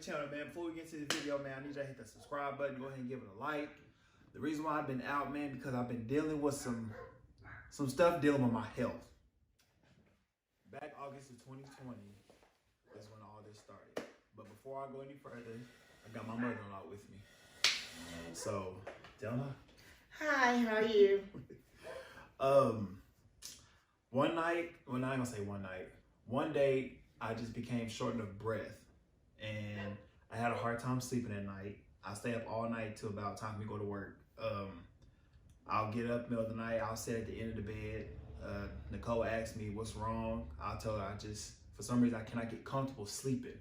channel, man. Before we get to the video, man, I need you to hit the subscribe button. Go ahead and give it a like. The reason why I've been out, man, because I've been dealing with some stuff dealing with my health. Back August of 2020 is when all this started. But before I go any further, I got my mother-in-law with me. So, tell her. Hi, how are you? One night, well, not gonna say one night. One day, I just became short of breath, and I had a hard time sleeping at night. I stay up all night till about time we go to work. I'll get up middle of the night. I'll sit at the end of the bed. Nicole asked me what's wrong. I'll tell her for some reason, I cannot get comfortable sleeping.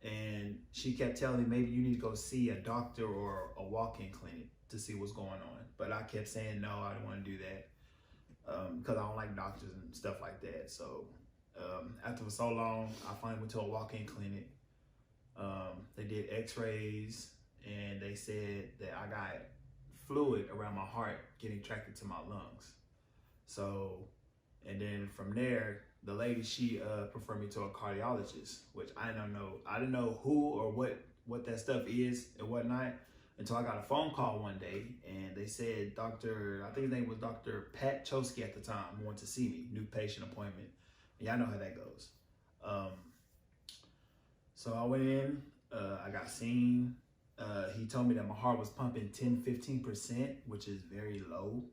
And she kept telling me maybe you need to go see a doctor or a walk-in clinic to see what's going on. But I kept saying no, I don't want to do that because I don't like doctors and stuff like that. So after so long, I finally went to a walk-in clinic. They did x-rays and they said that I got fluid around my heart getting attracted to my lungs. So, and then from there, the lady, she referred me to a cardiologist, which I didn't know who or what that stuff is and whatnot until I got a phone call one day and they said I think his name was Dr. Pat Chosky at the time, wanted to see me, new patient appointment. And y'all know how that goes. So I went in, I got seen. He told me that my heart was pumping 10-15%, which is very low.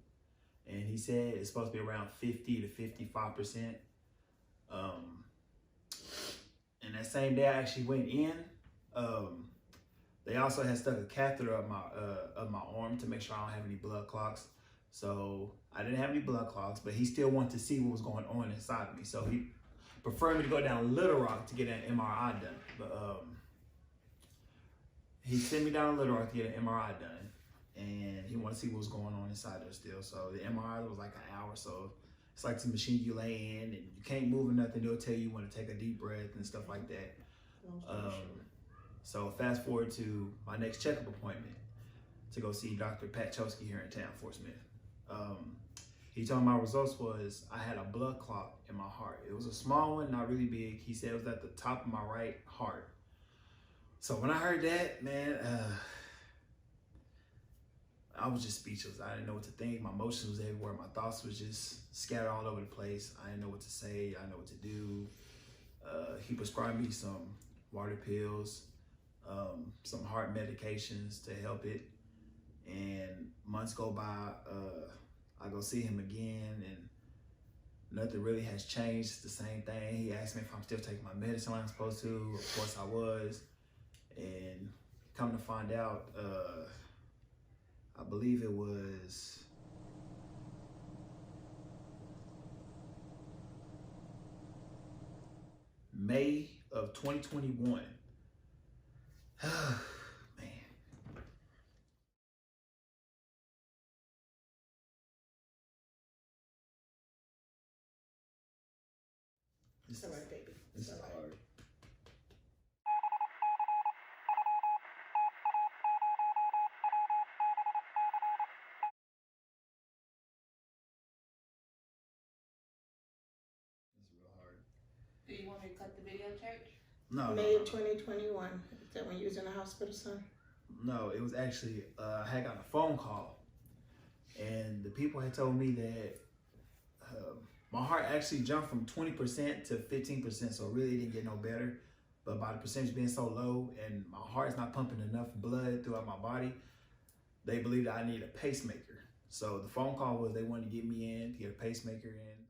And he said it's supposed to be around 50 to 55%. And that same day I actually went in. They also had stuck a catheter up my arm to make sure I don't have any blood clots. So I didn't have any blood clots, but he still wanted to see what was going on inside of me. So he preferred me to go down Little Rock to get an MRI done. But he sent me down to Little Rock to get an MRI done. And he wanted to see what was going on inside there still. So the MRI was like an hour. So it's like some machine you lay in and you can't move or nothing. They'll tell you when to take a deep breath and stuff like that. So fast forward to my next checkup appointment to go see Dr. Pat Chosky here in town, Fort Smith. He told me my results was I had a blood clot in my heart. It was a small one, not really big. He said it was at the top of my right heart. So when I heard that, man, I was just speechless. I didn't know what to think. My emotions was everywhere. My thoughts was just scattered all over the place. I didn't know what to say. I didn't know what to do. He prescribed me some water pills, some heart medications to help it. And months go by, I go see him again and nothing really has changed. It's the same thing. He asked me if I'm still taking my medicine when I'm supposed to. Of course I was. And come to find out, I believe it was May of 2021. Man. It's all right, baby. It's all right. Do you want me to cut the video, Church? No. May of 2021. Is that when you was in the hospital, son? No, it was actually, I had got a phone call and the people had told me that my heart actually jumped from 20% to 15%, so it really didn't get no better. But by the percentage being so low and my heart's not pumping enough blood throughout my body, they believed that I need a pacemaker. So the phone call was they wanted to get me in, to get a pacemaker in.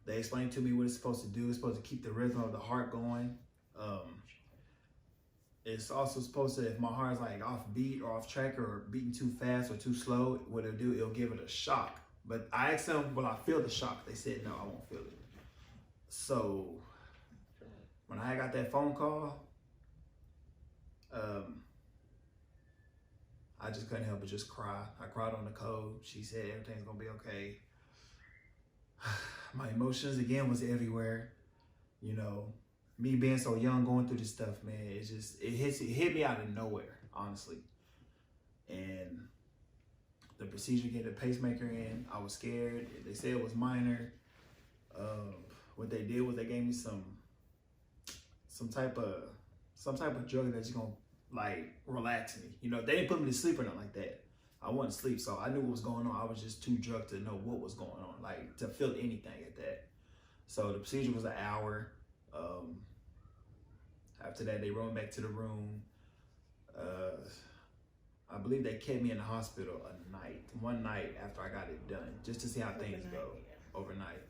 They explained to me what it's supposed to do. It's supposed to keep the rhythm of the heart going. It's also supposed to, if my heart's like off beat or off track or beating too fast or too slow, what it'll do, it'll give it a shock. But I asked them, will I feel the shock? They said, no, I won't feel it. So when I got that phone call, I just couldn't help but just cry. I cried on the code. She said, everything's gonna be okay. My emotions again was everywhere. You know, me being so young, going through this stuff, man, it hit me out of nowhere. honestly. And the procedure, getting the pacemaker in, I was scared. They said it was minor. What they did was they gave me some type of drug that's gonna like relax me. You know, they didn't put me to sleep or nothing like that. I wasn't asleep, so I knew what was going on. I was just too drugged to know what was going on, like to feel anything at that. So the procedure was an hour. After that, they rolled me back to the room. I believe they kept me in the hospital one night after I got it done, just to see how things go overnight.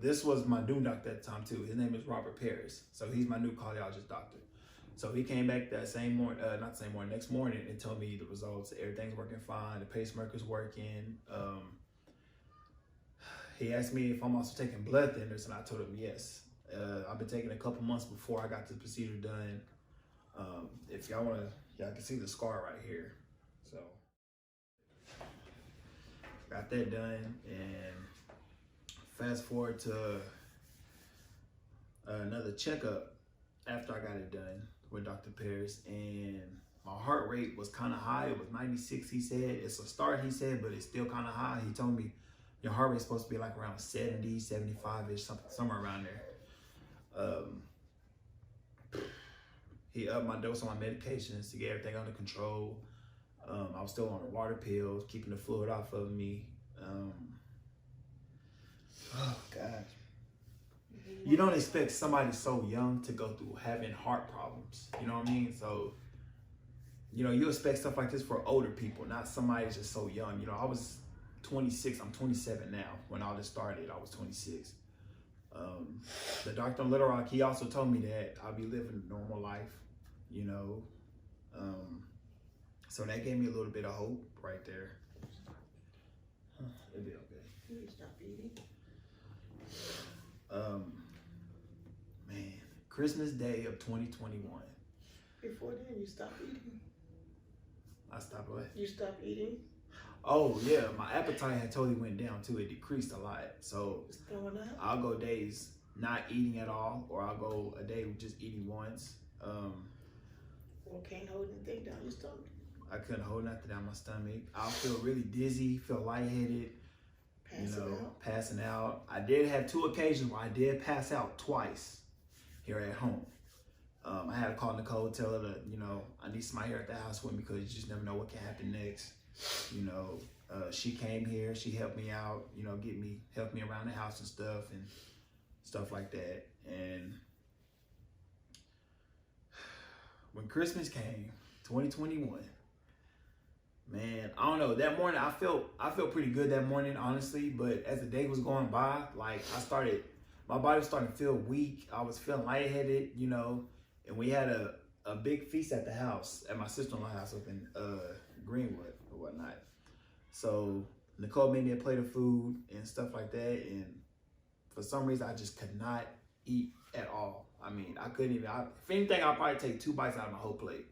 This was my new doctor at the time too. His name is Robert Paris. So he's my new cardiologist doctor. So he came back that same morning, next morning, and told me the results. Everything's working fine. The pacemaker's working. He asked me if I'm also taking blood thinners, and I told him yes. I've been taking a couple months before I got the procedure done. If y'all can see the scar right here. So got that done, and fast forward to another checkup after I got it done with Dr. Paris, and my heart rate was kind of high. It was 96, he said. It's a start, he said, but it's still kind of high. He told me your heart rate's supposed to be like around 70, 75-ish, somewhere around there. He upped my dose on my medications to get everything under control. I was still on the water pills, keeping the fluid off of me. Oh, God. You don't expect somebody so young to go through having heart problems. You know what I mean? So, you know, you expect stuff like this for older people, not somebody just so young. You know, I was 26. I'm 27 now. When all this started, I was 26. The doctor in Little Rock, he also told me that I'll be living a normal life, you know. So that gave me a little bit of hope right there. It'll be okay. You stop eating. Man, Christmas Day of 2021. Before then, you stopped eating. I stopped what? You stopped eating. Oh yeah, my appetite had totally went down too. It decreased a lot. So It's going up. I'll go days not eating at all, or I'll go a day with just eating once. Or can't hold anything down your stomach. I couldn't hold nothing down my stomach. I'll feel really dizzy, feel lightheaded, passing out. I did have 2 occasions where I did pass out twice here at home. I had to call Nicole, tell her that, you know, I need somebody here at the house with me because you just never know what can happen next. You know, she came here, she helped me out, you know, helped me around the house and stuff like that. And when Christmas came, 2021, man, I don't know, that morning I felt pretty good that morning, honestly, but as the day was going by, like my body was starting to feel weak. I was feeling lightheaded, you know, and we had a big feast at the house, at my sister-in-law's house up in Greenwood or whatnot. So Nicole made me a plate of food and stuff like that, and for some reason I just could not eat at all. I mean, I couldn't even, if anything, I'll probably take 2 bites out of my whole plate.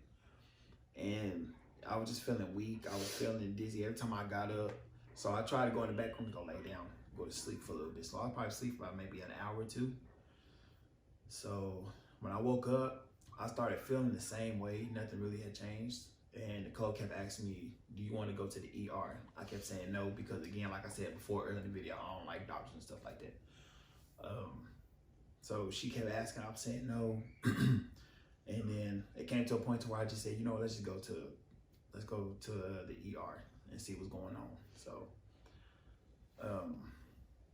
And I was just feeling weak. I was feeling dizzy every time I got up. So I tried to go in the back room to go lay down, go to sleep for a little bit. So I'll probably sleep for about maybe an hour or 2. So when I woke up, I started feeling the same way. Nothing really had changed. And Nicole kept asking me, do you want to go to the ER? I kept saying no because, again, like I said before earlier in the video, I don't like doctors and stuff like that. So she kept asking, I was saying no. And then it came to a point to where I just said, you know what, let's go to the ER and see what's going on. So,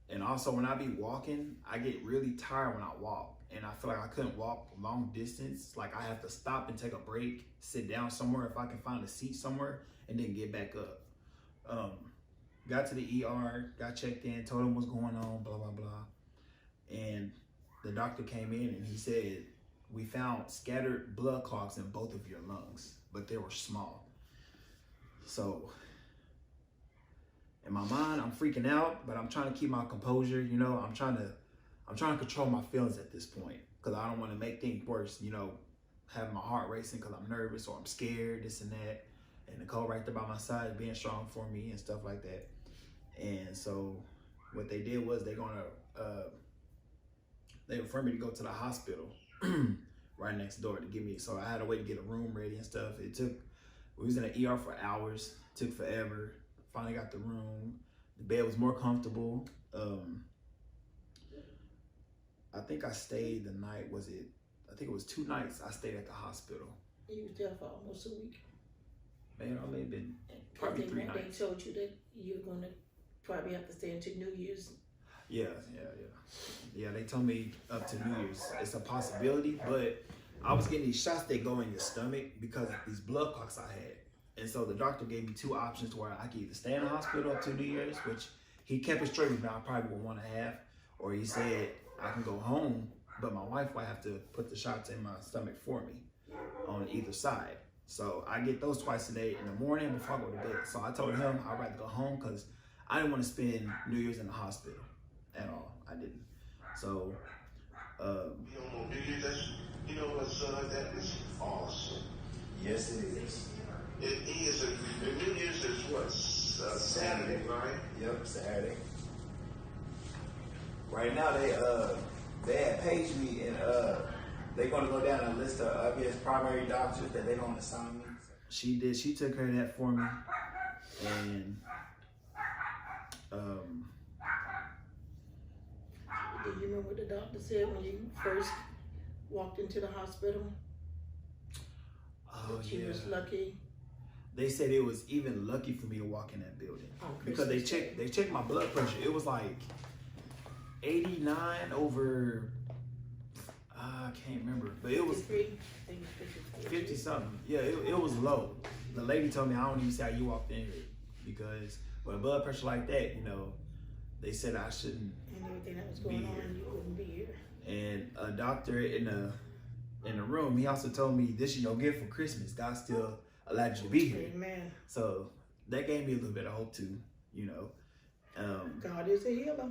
and also when I be walking, I get really tired when I walk. And I feel like I couldn't walk long distance. Like I have to stop and take a break, sit down somewhere if I can find a seat somewhere, and then get back up. Got to the ER, got checked in, told him what's going on, blah, blah, blah. And the doctor came in and he said, we found scattered blood clots in both of your lungs, but they were small. So in my mind, I'm freaking out, but I'm trying to keep my composure. You know, I'm trying to control my feelings at this point because I don't want to make things worse, you know, having my heart racing because I'm nervous or I'm scared, this and that. And Nicole right there by my side being strong for me and stuff like that. And so what they did was they referred me to go to the hospital right next door to give me. So I had to wait to get a room ready and stuff. We was in the ER for hours. Took forever. Finally got the room. The bed was more comfortable. I think I stayed the night. I think it was 2 nights. I stayed at the hospital. You was there for almost a week. Man, I may have been probably 3 nights. They told you that you're gonna probably have to stay until New Year's. Yeah. They told me up to New Year's. It's a possibility, but I was getting these shots that go in your stomach because of these blood clots I had. And so the doctor gave me 2 options where I could either stay in the hospital up to New Year's, which he kept it straight with me. I probably would want to have, or he said I can go home, but my wife would have to put the shots in my stomach for me on either side. So I get those twice a day in the morning before I go to bed. So I told him I'd rather go home because I didn't want to spend New Year's in the hospital at all. I didn't. So, You know what, son? That is awesome. Yes, it is. It is. The New Year's is what? Saturday, right? Yep, Saturday. Right now, they had paged me and they're gonna go down a list of obvious primary doctors that they don't assign me. she did. She took care of that for me, and Do you remember what the doctor said when you first walked into the hospital? oh That you yeah, was lucky. they said it was even lucky for me to walk in that building On because they Christmas checked my blood pressure. It was like 89 over. I can't remember, but it was 53? I think it was 50 something. Yeah, it was low. The lady told me I don't even see how you walked in here because with a blood pressure like that, they said I shouldn't. And everything that was going on, you wouldn't be here. And a doctor in the room, he also told me this is your gift for Christmas. God still allowed you to be here. Amen. So that gave me a little bit of hope too, God is a healer.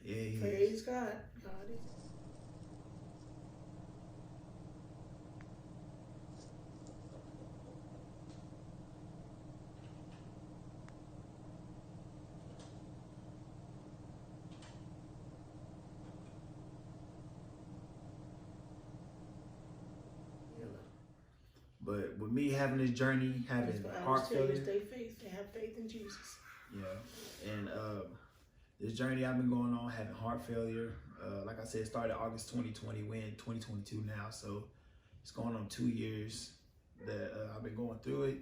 Yeah, he is. Praise God. God is. But with me having this journey, having That's what I heart always tell you, failure, stay faith and have faith in Jesus. yeah, and this journey I've been going on, having heart failure, like I said, it started August 2020. We're in 2022 now, so it's going on 2 years that I've been going through it.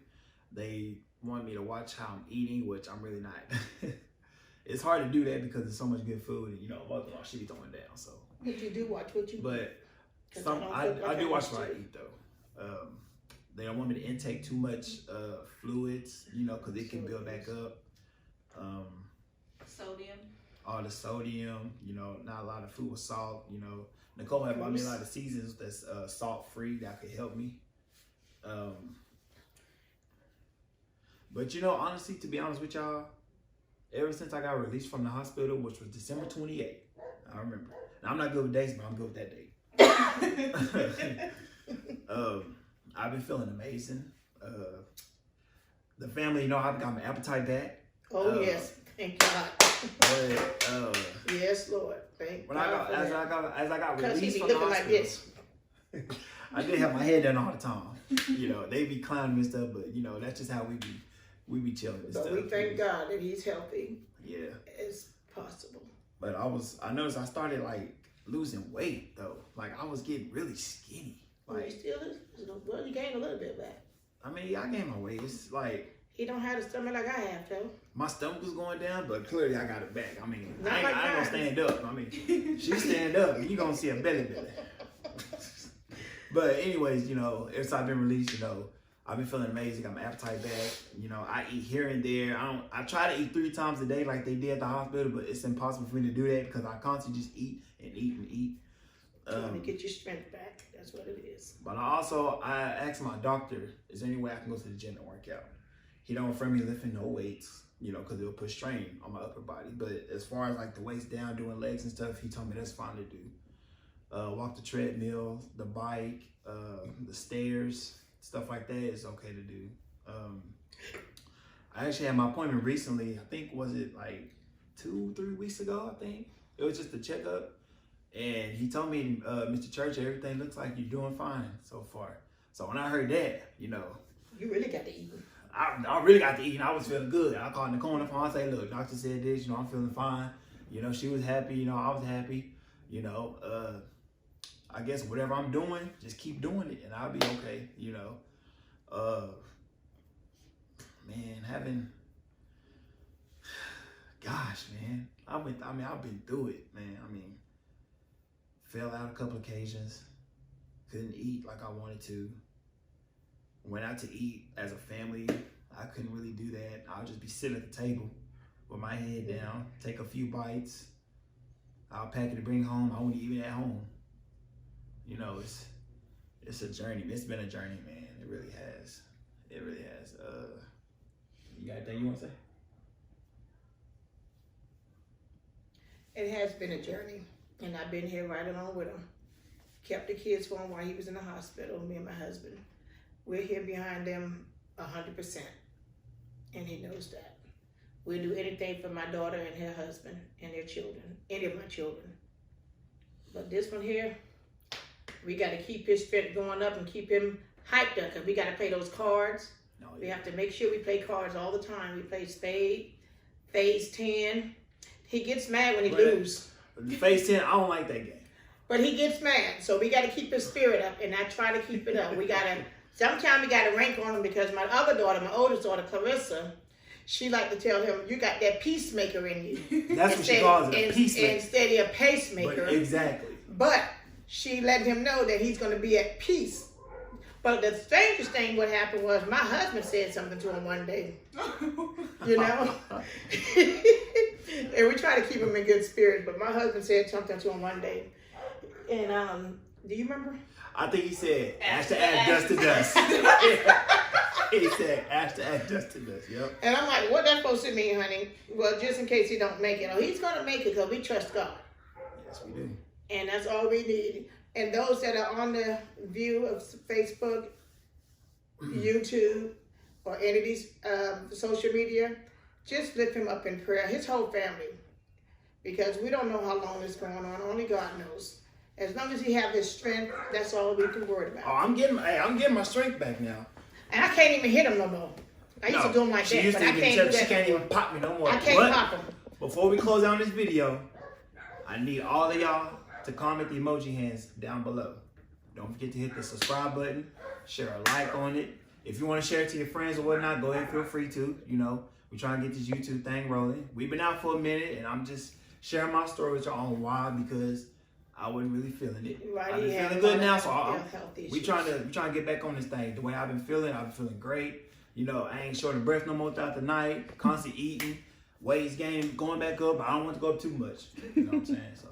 They want me to watch how I'm eating, which I'm really not. It's hard to do that because there's so much good food, and most of our shit be throwing down. So, But you do watch what you but 'Cause I do watch what I used to. eat though. They don't want me to intake too much fluids, because it can build back up. Sodium. All the sodium, not a lot of food with salt. Nicole had bought me a lot of seasons that's salt free that could help me. But honestly, to be honest with y'all, ever since I got released from the hospital, which was December 28th, I remember. Now I'm not good with dates, but I'm good with that date. I've been feeling amazing. The family, I've got my appetite back. Oh yes, thank God. But Yes, Lord. Thank when God. as I got Because he released be from the looking like hospital, this. I did have my head down all the time. They be clowning me and stuff, but that's just how we be chilling and But stuff. we thank God that he's healthy Yeah. as possible. But I noticed I started like losing weight though. Like I was getting really skinny. Well, he Like still is. Well, you gained a little bit back. I gained my weight. It's like He don't have the stomach like I have, though. my stomach was going down, but clearly I got it back. I Not ain't like gonna mine. stand up. She stand up, and you gonna see a belly. But anyways, ever since I've been released, I've been feeling amazing. Got my appetite back. I eat here and there. I try to eat 3 times a day like they did at the hospital, but it's impossible for me to do that because I constantly just eat and eat and eat. Trying to get your strength back. That's what it is. But I asked my doctor, is there any way I can go to the gym and work out? He don't refer me lifting no weights, because it'll put strain on my upper body. But as far as like the waist down, doing legs and stuff, he told me that's fine to do. Walk the treadmill, the bike, the stairs, stuff like that is okay to do. I actually had my appointment recently. I think, was it like 2-3 weeks ago? I think it was just a checkup. And he told me, Mr. Church, everything looks like you're doing fine so far. So when I heard that, you know, You really got to eat. I really got to eat and I was feeling good. I called Nicole on the phone. I say, look, doctor said this, you know, I'm feeling fine. You know, she was happy, you know, I was happy. You know, I guess whatever I'm doing, just keep doing it and I'll be okay, you know. Man, gosh, man, I've been through it, man. I mean, fell out a couple occasions, couldn't eat like I wanted to. Went out to eat as a family, I couldn't really do that. I'll just be sitting at the table with my head down, take a few bites. I'll pack it to bring home. I won't eat it at home. You know, it's a journey. It's been a journey, man. It really has. It really has. You got anything you want to say? It has been a journey, and I've been here right along with him. Kept the kids for him while he was in the hospital, me and my husband. We're here behind them 100%, and he knows that. We'll do anything for my daughter and her husband and their children, any of my children. But this one here, we got to keep his strength going up and keep him hyped up, because we got to play those cards. No, We have to make sure we play cards all the time. We play spade, phase 10. He gets mad when he loses. Phase 10, I don't like that game. But he gets mad, so we got to keep his spirit up, and I try to keep it up. We got to, sometimes we got to rank on him, because my other daughter, my oldest daughter, Clarissa, she like to tell him, you got that peacemaker in you. That's what she calls it, a peacemaker. Instead of a pacemaker. But exactly. But she let him know that he's going to be at peace. But the strangest thing what happened was my husband said something to him one day. You know? And we try to keep him in good spirits, but my husband said something to him one day. And do you remember? I think he said, ash to ash, dust to dust. He said, ash to ash, dust to dust. Yep. And I'm like, what that supposed to mean, honey? Well, just in case he don't make it. Oh, he's going to make it because we trust God. Yes, we do. And that's all we need. And those that are on the view of Facebook, YouTube, or any of these social media, just lift him up in prayer, his whole family. Because we don't know how long it's going on. Only God knows. As long as he have his strength, that's all we can worry about. Oh, I'm getting my strength back now. And I can't even hit him no more. I used to do him like she that, used but to I get can't do that. She can't even pop me no more. I can't But pop him. before we close out this video, I need all of y'all to comment the emoji hands down below. Don't forget to hit the subscribe button, share a like on it. If you want to share it to your friends or whatnot, go ahead, feel free to. You know, we're trying to get this YouTube thing rolling. We've been out for a minute, and I'm just sharing my story with y'all on why, because I wasn't really feeling it. Right, I've been he had feeling good a now, lot so of health issues. we trying to get back on this thing. The way I've been feeling great. You know, I ain't short of breath no more throughout the night. Constantly eating, weights gain, going back up. I don't want to go up too much. You know what I'm saying? So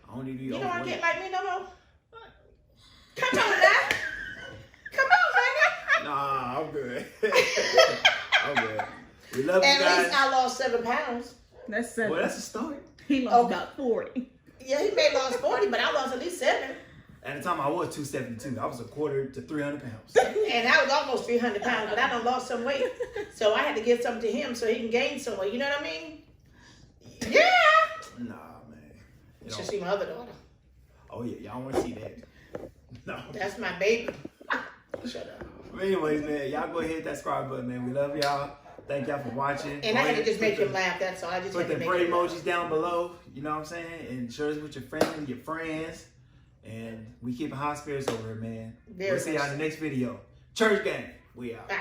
I don't need to be You don't want to overweight. get like me no more? Come on now. Come on, honey. Nah, I'm good. I'm good. We love you At guys. least I lost 7 pounds. That's 7. Well, that's a start. He lost about 40. Yeah, he may have lost 40, but I lost at least 7. At the time, I was 272. I was a quarter to 300 pounds. And I was almost 300 pounds, but I done lost some weight. So I had to give something to him so he can gain some weight. You know what I mean? Yeah. Nah, man. You You know, should see my other daughter. oh, yeah. Y'all want to see that. No. That's my baby. Shut up. But anyways, man, y'all go ahead and hit that subscribe button, man. We love y'all. Thank y'all for watching. And Go I had to ahead, just put make him the- laugh. That's all. I just Put had to the make prayer him laugh. emojis down below. You know what I'm saying? And share this with your family, your friends. And we keeping high spirits over here, man. Very We'll see y'all much in the next video. Church gang. We out. Bye.